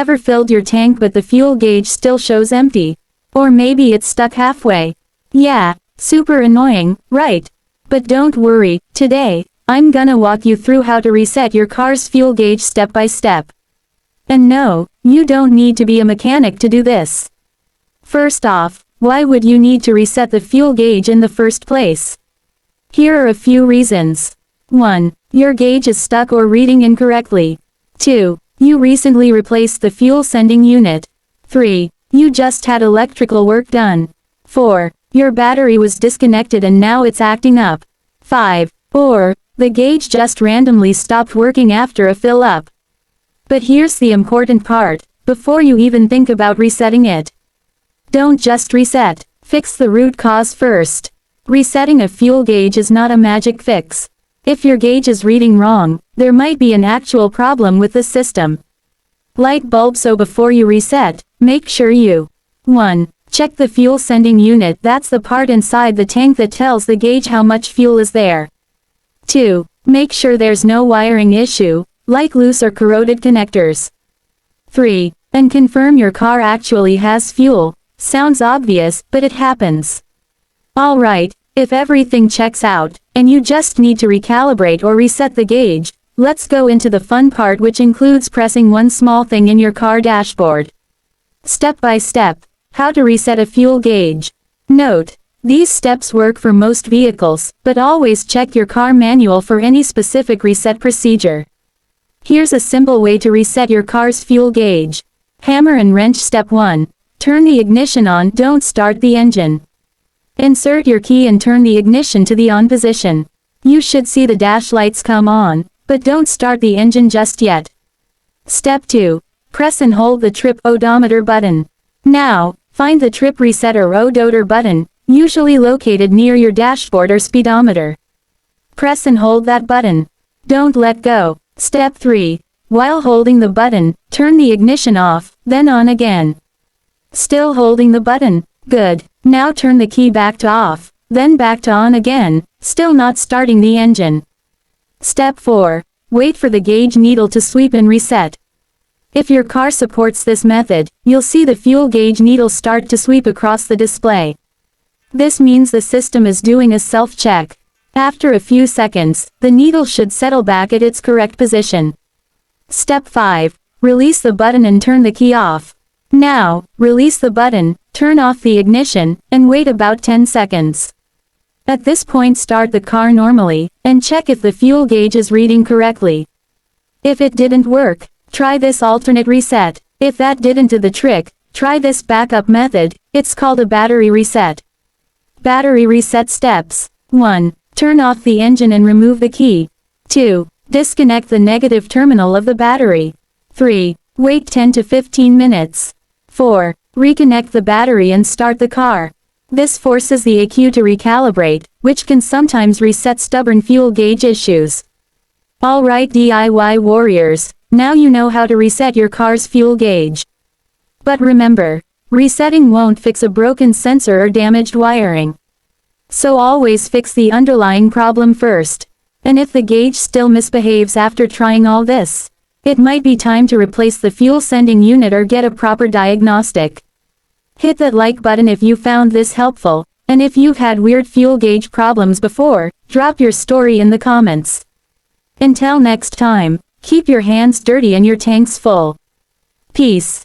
Ever filled your tank but the fuel gauge still shows empty? Or maybe it's stuck halfway? Yeah, super annoying, right? But don't worry, today, I'm gonna walk you through how to reset your car's fuel gauge step by step. And no, you don't need to be a mechanic to do this. First off, why would you need to reset the fuel gauge in the first place? Here are a few reasons. 1. Your gauge is stuck or reading incorrectly. 2. You recently replaced the fuel sending unit. 3. You just had electrical work done. 4. Your battery was disconnected and now it's acting up. 5. Or, the gauge just randomly stopped working after a fill up. But here's the important part, before you even think about resetting it. Don't just reset, fix the root cause first. Resetting a fuel gauge is not a magic fix. If your gauge is reading wrong, there might be an actual problem with the system. Light bulb. So before you reset, make sure you 1. Check the fuel sending unit. That's the part inside the tank that tells the gauge how much fuel is there. 2. Make sure there's no wiring issue, like loose or corroded connectors. 3. And confirm your car actually has fuel. Sounds obvious, but it happens. Alright, if everything checks out, and you just need to recalibrate or reset the gauge, let's go into the fun part, which includes pressing one small thing in your car dashboard. Step by step, how to reset a fuel gauge. Note, these steps work for most vehicles, but always check your car manual for any specific reset procedure. Here's a simple way to reset your car's fuel gauge. Hammer and wrench. Step 1. Turn the ignition on. Don't start the engine. Insert your key and turn the ignition to the on position. You should see the dash lights come on, but don't start the engine just yet. Step 2. Press and hold the trip odometer button. Now, find the trip reset or odometer button, usually located near your dashboard or speedometer. Press and hold that button. Don't let go. Step 3. While holding the button, turn the ignition off, then on again. Still holding the button? Good. Now turn the key back to off, then back to on again, still not starting the engine. Step 4. Wait for the gauge needle to sweep and reset. If your car supports this method, you'll see the fuel gauge needle start to sweep across the display. This means the system is doing a self-check. After a few seconds, the needle should settle back at its correct position. Step 5. Release the button and turn the key off. Now, release the button, turn off the ignition, and wait about 10 seconds. At this point, start the car normally, and check if the fuel gauge is reading correctly. If it didn't work, try this alternate reset. If that didn't do the trick, try this backup method. It's called a battery reset. Battery reset steps. 1. Turn off the engine and remove the key. 2. Disconnect the negative terminal of the battery. 3. Wait 10 to 15 minutes. 4. Reconnect the battery and start the car. This forces the ECU to recalibrate, which can sometimes reset stubborn fuel gauge issues. Alright DIY warriors, now you know how to reset your car's fuel gauge. But remember, resetting won't fix a broken sensor or damaged wiring. So always fix the underlying problem first. And if the gauge still misbehaves after trying all this, it might be time to replace the fuel sending unit or get a proper diagnostic. Hit that like button if you found this helpful, and if you've had weird fuel gauge problems before, drop your story in the comments. Until next time, keep your hands dirty and your tanks full. Peace.